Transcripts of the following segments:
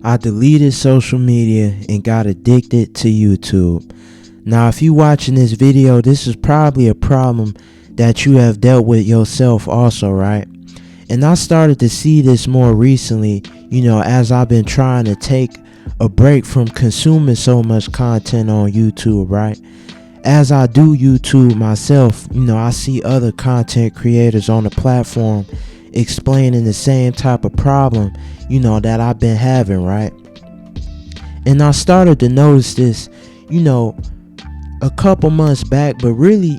I deleted social media and got addicted to YouTube. Now, if you watching this video, this is probably a problem that you have dealt with yourself also, right? And I started to see this more recently, as I've been trying to take a break from consuming so much content on YouTube, right? As I do YouTube myself, I see other content creators on the platform explaining the same type of problem, that I've been having, right? And I started to notice this, a couple months back, but really,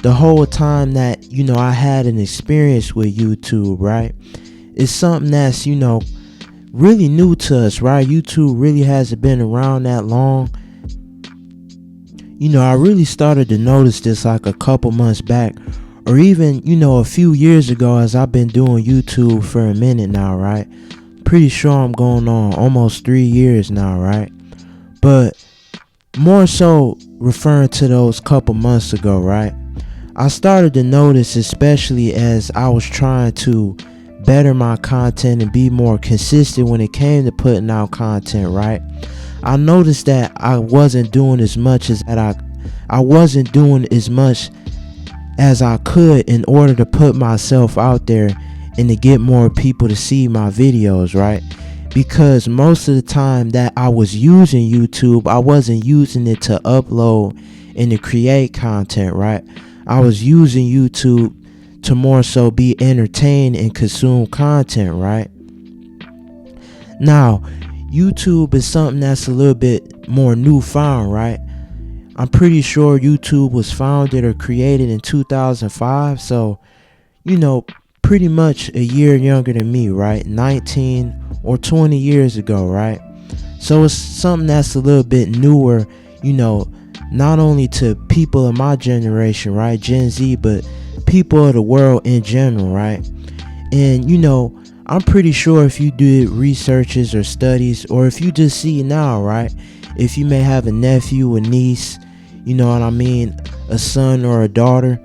the whole time that, I had an experience with YouTube, right? It's something that's, really new to us, right? YouTube really hasn't been around that long. I really started to notice this like a couple months back, or even, a few years ago, as I've been doing YouTube for a minute now, right? Pretty sure I'm going on almost 3 years now, right? But more so referring to those couple months ago, right? I started to notice, especially as I was trying to better my content and be more consistent when it came to putting out content, right? I noticed that I wasn't doing as much as I could in order to put myself out there and to get more people to see my videos, right? Because most of the time that I was using YouTube, I wasn't using it to upload and to create content, right? I was using YouTube to more so be entertained and consume content, right? Now, YouTube is something that's a little bit more newfound, right? I'm pretty sure YouTube was founded or created in 2005, so, pretty much a year younger than me, right? 19 or 20 years ago, right? So it's something that's a little bit newer, not only to people of my generation, right? Gen Z, but people of the world in general, right? And, I'm pretty sure if you did researches or studies, or if you just see now, right? If you may have a nephew, a niece, a son or a daughter,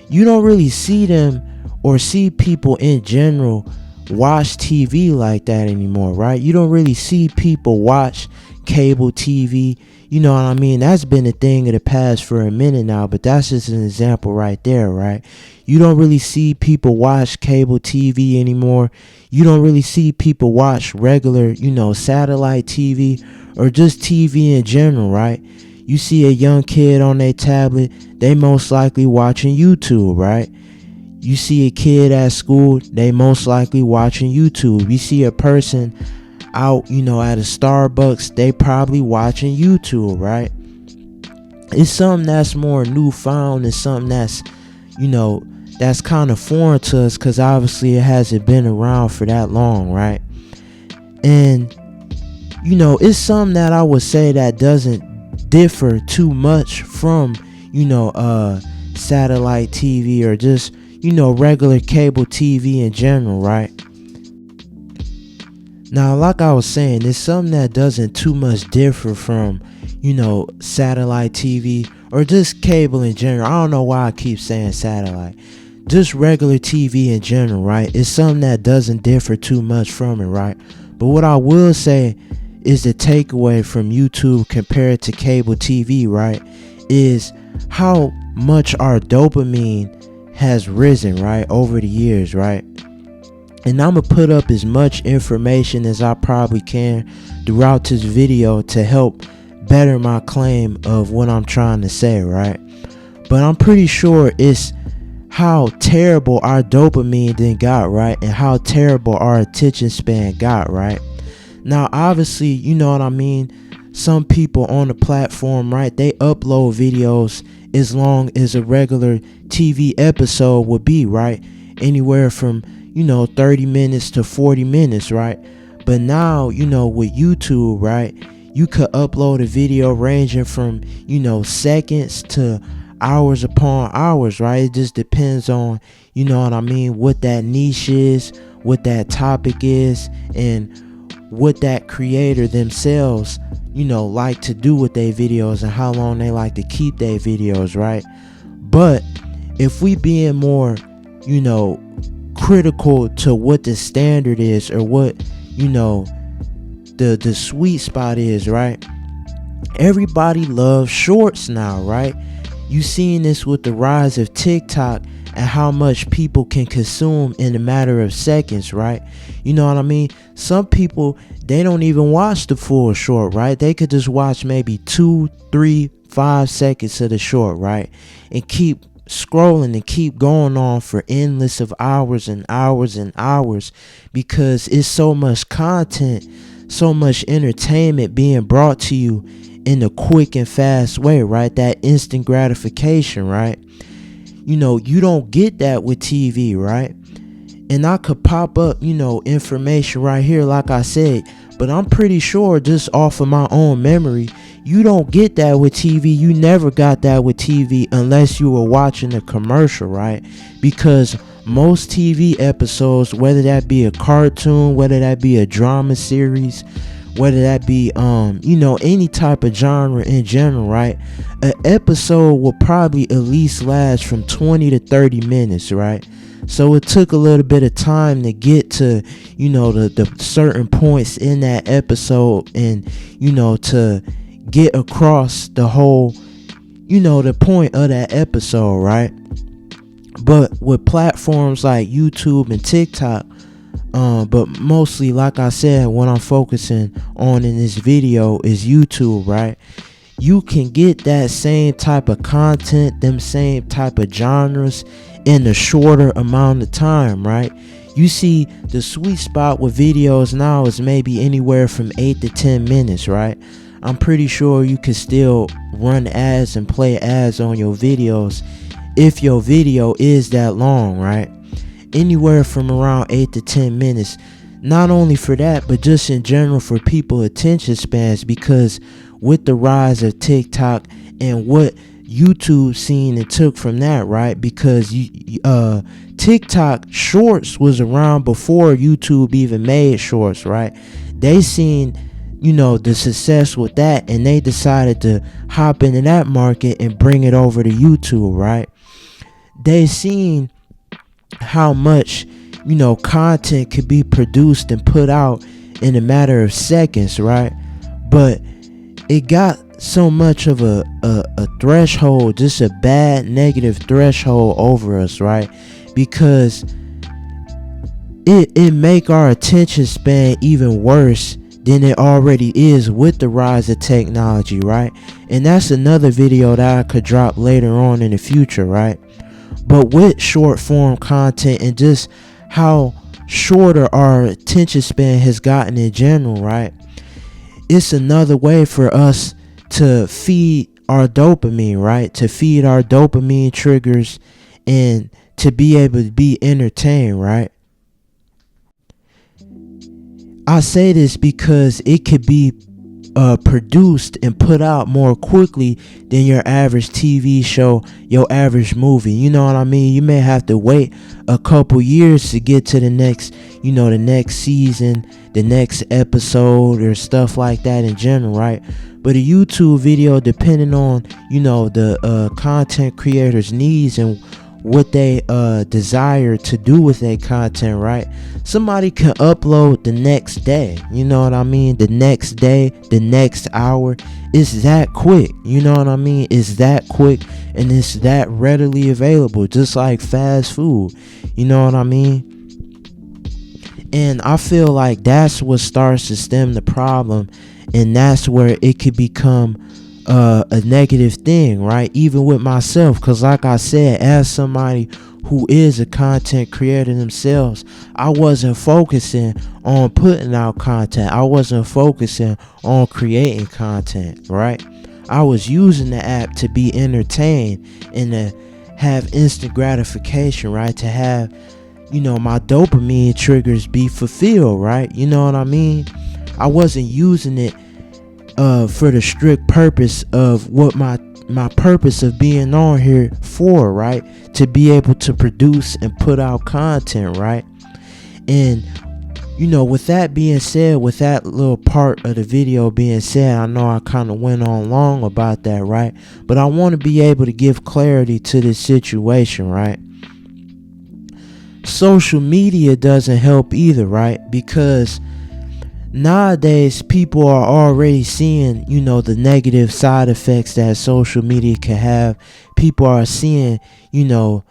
you don't really see them or see people in general watch TV like that anymore, right? You don't really see people watch cable TV. That's been a thing of the past for a minute now, but that's just an example right there, right? You don't really see people watch cable TV anymore. You don't really see people watch regular, satellite TV or just TV in general, right? You see a young kid on their tablet, they most likely watching YouTube, right? You see a kid at school, they most likely watching YouTube. You see a person out, at a Starbucks, they probably watching YouTube, right? It's something that's more newfound and something that's, that's kind of foreign to us, because obviously it hasn't been around for that long, right? And, it's something that I would say that doesn't differ too much from, satellite TV or just, regular cable TV in general, right? Now, like I was saying, it's something that doesn't too much differ from, satellite TV or just cable in general. I don't know why I keep saying satellite. Just regular TV in general, right? It's something that doesn't differ too much from it, right? But what I will say is the takeaway from YouTube compared to cable TV, right, is how much our dopamine has risen, right, over the years, right? And I'm going to put up as much information as I probably can throughout this video to help better my claim of what I'm trying to say, right? But I'm pretty sure it's how terrible our dopamine then got, right? And how terrible our attention span got, right? Now, obviously, you know what I mean? Some people on the platform, right, they upload videos as long as a regular TV episode would be, right? Anywhere from 30 minutes to 40 minutes, right? But now, with YouTube, right, you could upload a video ranging from, seconds to hours upon hours, right? It just depends on, what that niche is, what that topic is, and what that creator themselves, like to do with their videos and how long they like to keep their videos, right? But if we being more, critical to what the standard is, or what, the sweet spot is, right? Everybody loves shorts now, right? You seen this with the rise of TikTok and how much people can consume in a matter of seconds, right? You know what I mean? Some people, they don't even watch the full short, right? They could just watch maybe 2, 3, 5 seconds of the short, right? And keep scrolling and keep going on for endless of hours and hours and hours, because it's so much content, so much entertainment being brought to you in a quick and fast way, right? That instant gratification, right? You know, you don't get that with TV, right? And I could pop up, you know, information right here, like I said, but I'm pretty sure, just off of my own memory, you don't get that with TV. You never got that with TV unless you were watching a commercial, right? Because most TV episodes, whether that be a cartoon, whether that be a drama series, whether that be you know, any type of genre in general, right? An episode will probably at least last from 20 to 30 minutes, right? So it took a little bit of time to get to, you know, the certain points in that episode, and, you know, to get across the whole, you know, the point of that episode, right? But with platforms like YouTube and TikTok, but mostly, like I said, what I'm focusing on in this video is YouTube, right? You can get that same type of content, them same type of genres in a shorter amount of time, right? You see, the sweet spot with videos now is maybe anywhere from 8 to 10 minutes, right? I'm pretty sure you can still run ads and play ads on your videos if your video is that long, right? Anywhere from around 8 to 10 minutes. Not only for that, but just in general for people's attention spans, because with the rise of TikTok and what YouTube seen and took from that, right? Because TikTok shorts was around before YouTube even made shorts, right? They seen, you know, the success with that, and they decided to hop into that market and bring it over to YouTube, right? They seen how much, you know, content could be produced and put out in a matter of seconds, right? But it got so much of a threshold, just a bad negative threshold over us, right? Because it make our attention span even worse than it already is with the rise of technology, right? And that's another video that I could drop later on in the future, right? But with short form content and just how shorter our attention span has gotten in general, right? It's another way for us to feed our dopamine, right? To feed our dopamine triggers and to be able to be entertained, right? I say this because it could be produced and put out more quickly than your average TV show, your average movie. You know what I mean? You may have to wait a couple years to get to the next, you know, the next season, the next episode, or stuff like that in general, right? But a YouTube video, depending on, you know, the content creator's needs and what they desire to do with their content, right? Somebody can upload the next day, you know what I mean? The next day, the next hour. It's that quick, you know what I mean? It's that quick, and it's that readily available, just like fast food, you know what I mean? And I feel like that's what starts to stem the problem, and that's where it could become a negative thing, right? Even with myself, because like I said, as somebody who is a content creator themselves, I wasn't focusing on putting out content. I wasn't focusing on creating content, right? I was using the app to be entertained and to have instant gratification, right? To have, you know, my dopamine triggers be fulfilled, right? You know what I mean? I wasn't using it for the strict purpose of what my purpose of being on here for, right? To be able to produce and put out content, right? And, you know, with that being said, with that little part of the video being said, I know I kind of went on long about that, right? But I want to be able to give clarity to this situation, right? Social media doesn't help either, right? Because nowadays people are already seeing, the negative side effects that social media can have. People are seeing, the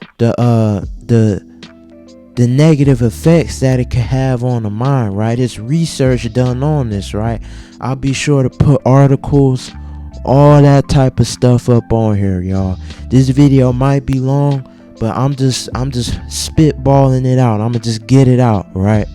negative effects that it can have on the mind, right? It's research done on this, right? I'll be sure to put articles, all that type of stuff up on here, y'all. This video might be long, but I'm just spitballing it out. I'm gonna just get it out, right?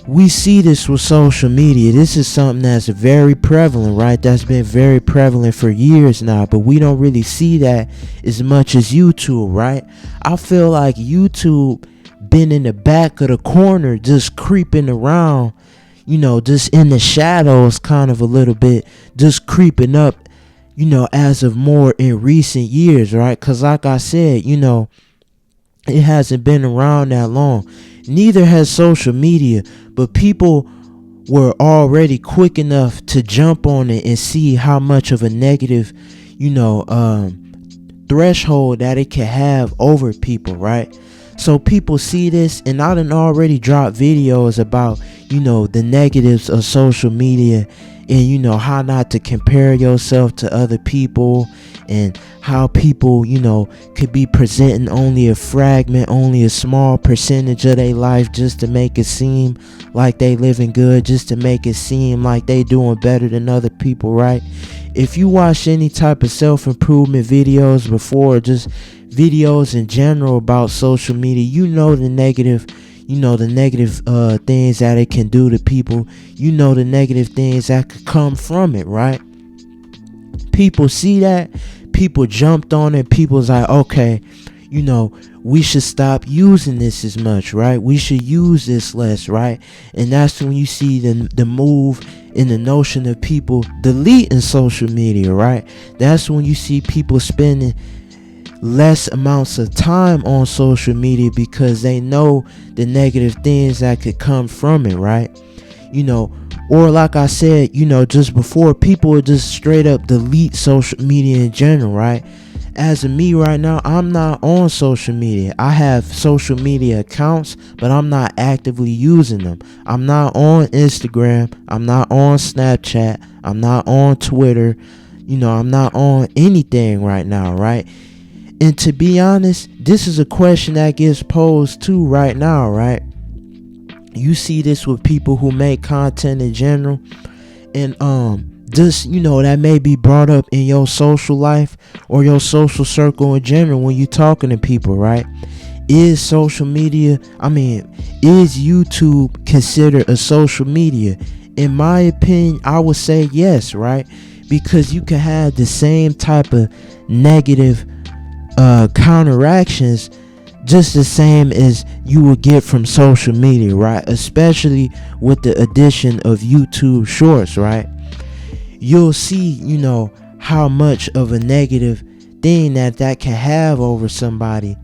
We see this with social media. This is something that's very prevalent, right? That's been very prevalent for years now, but we don't really see that as much as YouTube, right? I feel like YouTube been in the back of the corner, just creeping around, just in the shadows kind of a little bit, just creeping up, as of more in recent years, right? Because like I said, it hasn't been around that long. Neither has social media, but people were already quick enough to jump on it and see how much of a negative, threshold that it can have over people, right? So people see this, and I done already dropped videos about, the negatives of social media, and how not to compare yourself to other people, and how people could be presenting only a fragment, only a small percentage of their life, just to make it seem like they living good, just to make it seem like they doing better than other people, right? If you watch any type of self-improvement videos before, just videos in general about social media, the negative things that it can do to people, the negative things that could come from it, right? People see that, people jumped on it, people's like, okay, we should stop using this as much, right? We should use this less, right? And that's when you see the move in the notion of people deleting social media, right? That's when you see people spending less amounts of time on social media because they know the negative things that could come from it, right? Or like I said, just before, people would just straight up delete social media in general, right? As of me right now, I'm not on social media. I have social media accounts, but I'm not actively using them. I'm not on Instagram. I'm not on Snapchat. I'm not on Twitter. I'm not on anything right now, right? And to be honest, this is a question that gets posed too right now, right? You see this with people who make content in general, and just that may be brought up in your social life or your social circle in general when you talking to people, right? Is YouTube considered a social media? In my opinion, I would say yes, right? Because you can have the same type of negative counteractions just the same as you would get from social media, right? Especially with the addition of YouTube Shorts, right? You'll see, how much of a negative thing that can have over somebody.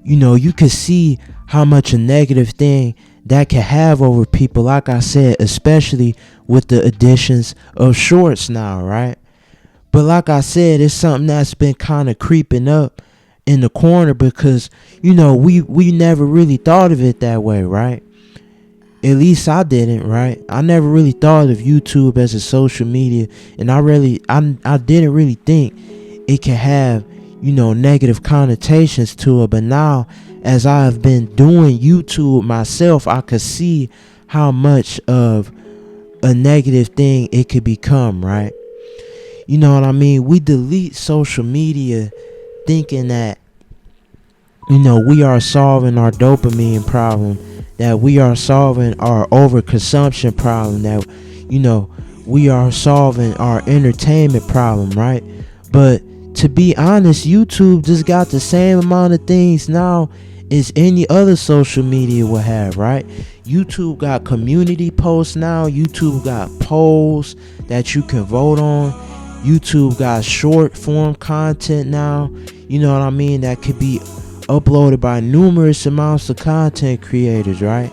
You can see how much a negative thing that can have over people, like I said, especially with the additions of shorts now, right? But like I said, it's something that's been kind of creeping up in the corner because, we never really thought of it that way, right? At least I didn't, right? I never really thought of YouTube as a social media, and I didn't really think it could have, negative connotations to it. But now, as I have been doing YouTube myself, I could see how much of a negative thing it could become, right? You know what I mean? We delete social media thinking that, we are solving our dopamine problem, that we are solving our overconsumption problem, that, we are solving our entertainment problem, right? But to be honest, YouTube just got the same amount of things now as any other social media will have, right? YouTube got community posts now. YouTube got polls that you can vote on. YouTube got short form content now, what I mean, that could be uploaded by numerous amounts of content creators, right?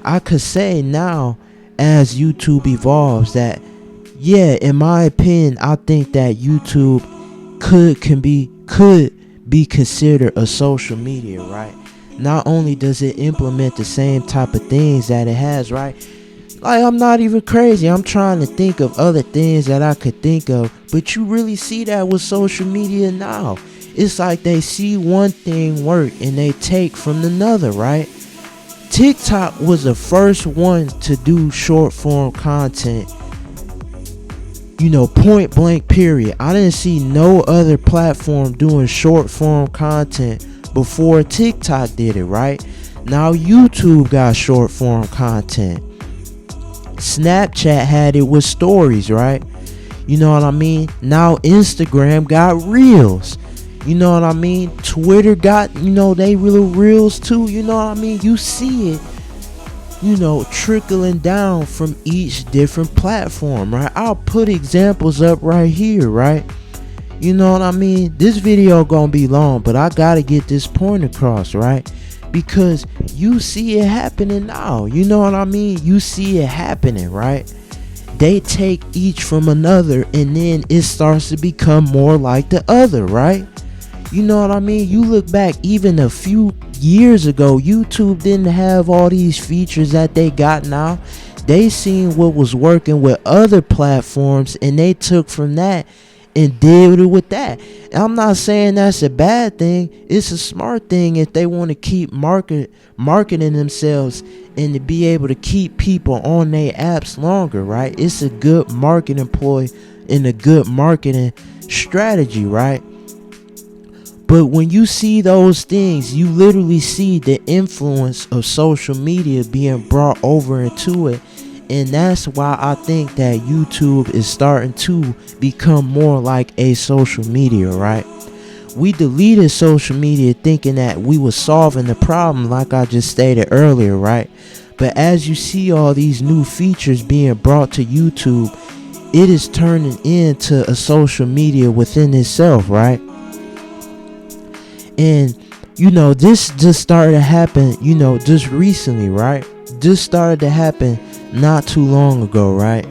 I could say now, as YouTube evolves, that in my opinion, I think that YouTube could be considered a social media, right? not only does it implement the same type of things that it has, right? Like, I'm not even crazy. I'm trying to think of other things that I could think of, but you really see that with social media now. It's like they see one thing work and they take from another, right? TikTok was the first one to do short form content, point blank period. I didn't see no other platform doing short form content before TikTok did it, right? Now YouTube got short form content. Snapchat had it with stories, right? You know what I mean? Now Instagram got reels. You know what I mean? Twitter got, they little reels too. You know what I mean? You see it, trickling down from each different platform, right? I'll put examples up right here, right? You know what I mean? This video gonna be long, but I gotta get this point across, right? Because you see it happening now. You know what I mean? You see it happening, right? They take each from another, and then it starts to become more like the other, right? You know what I mean? You look back even a few years ago, YouTube didn't have all these features that they got now. They seen what was working with other platforms, and they took from that and did it with that. I'm not saying that's a bad thing. It's a smart thing if they want to keep marketing themselves and to be able to keep people on their apps longer, right? It's a good marketing ploy and a good marketing strategy, right? But when you see those things, you literally see the influence of social media being brought over into it. And that's why I think that YouTube is starting to become more like a social media, right? We deleted social media thinking that we were solving the problem, like I just stated earlier, right? But as you see all these new features being brought to YouTube, it is turning into a social media within itself, right? And this just started to happen, just recently, right? This started to happen not too long ago, right?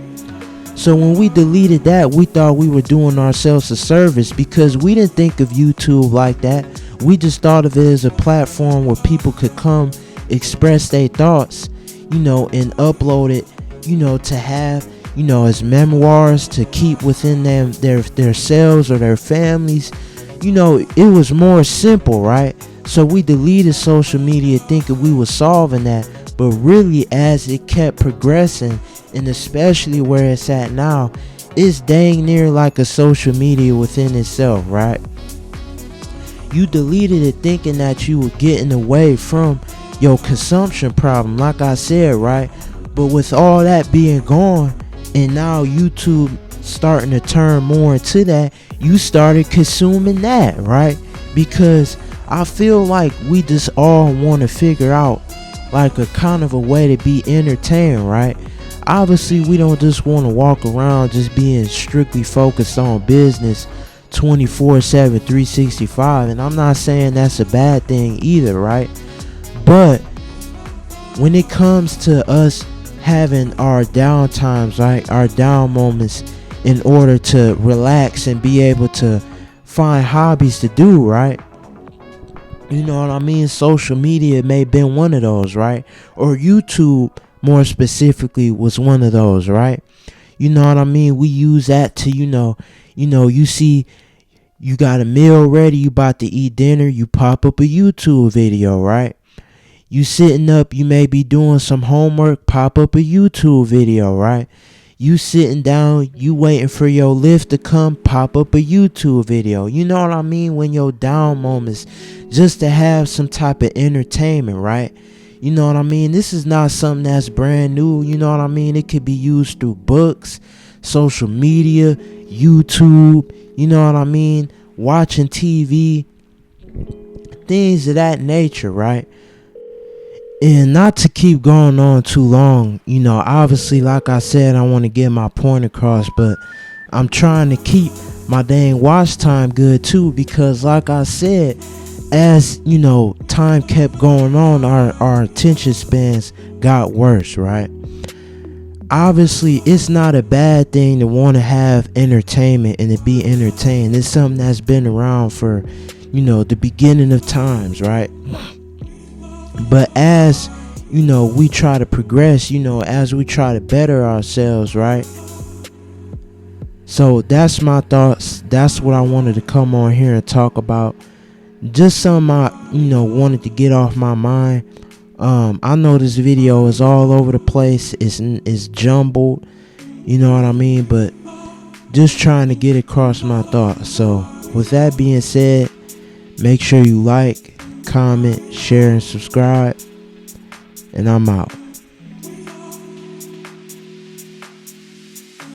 So when we deleted that, we thought we were doing ourselves a service because we didn't think of YouTube like that. We just thought of it as a platform where people could come express their thoughts, and upload it, to have, as memoirs to keep within them their selves or their families. It was more simple, right? So we deleted social media thinking we were solving that. But really, as it kept progressing, and especially where it's at now, it's dang near like a social media within itself, right? You deleted it thinking that you were getting away from your consumption problem, like I said, right? But with all that being gone, and now YouTube starting to turn more into that, you started consuming that, right? Because I feel like we just all want to figure out like a kind of a way to be entertained, right? Obviously, we don't just want to walk around just being strictly focused on business 24/7, 365, and I'm not saying that's a bad thing either, right? But when it comes to us having our down times, right, our down moments, in order to relax and be able to find hobbies to do, right? You know what I mean? Social media may have been one of those, right? Or YouTube, more specifically, was one of those, right? You know what I mean? We use that to, you see, you got a meal ready, you about to eat dinner, you pop up a YouTube video, right? You sitting up, you may be doing some homework, pop up a YouTube video, right? You sitting down, you waiting for your lift to come, pop up a YouTube video. You know what I mean? When your down moments, just to have some type of entertainment, right? You know what I mean? This is not something that's brand new. You know what I mean? It could be used through books, social media, YouTube. You know what I mean? Watching TV, things of that nature, right? And not to keep going on too long, obviously, like I said, I want to get my point across, but I'm trying to keep my dang watch time good too, because like I said, as time kept going on, our attention spans got worse, right? Obviously, it's not a bad thing to want to have entertainment and to be entertained. It's something that's been around for, the beginning of times, right? But as we try to progress, as we try to better ourselves, right? So that's my thoughts. That's what I wanted to come on here and talk about. Just something I wanted to get off my mind. I know this video is all over the place. It's jumbled, you know what I mean? But just trying to get across my thoughts. So with that being said, make sure you like, comment, share, and subscribe. And I'm out.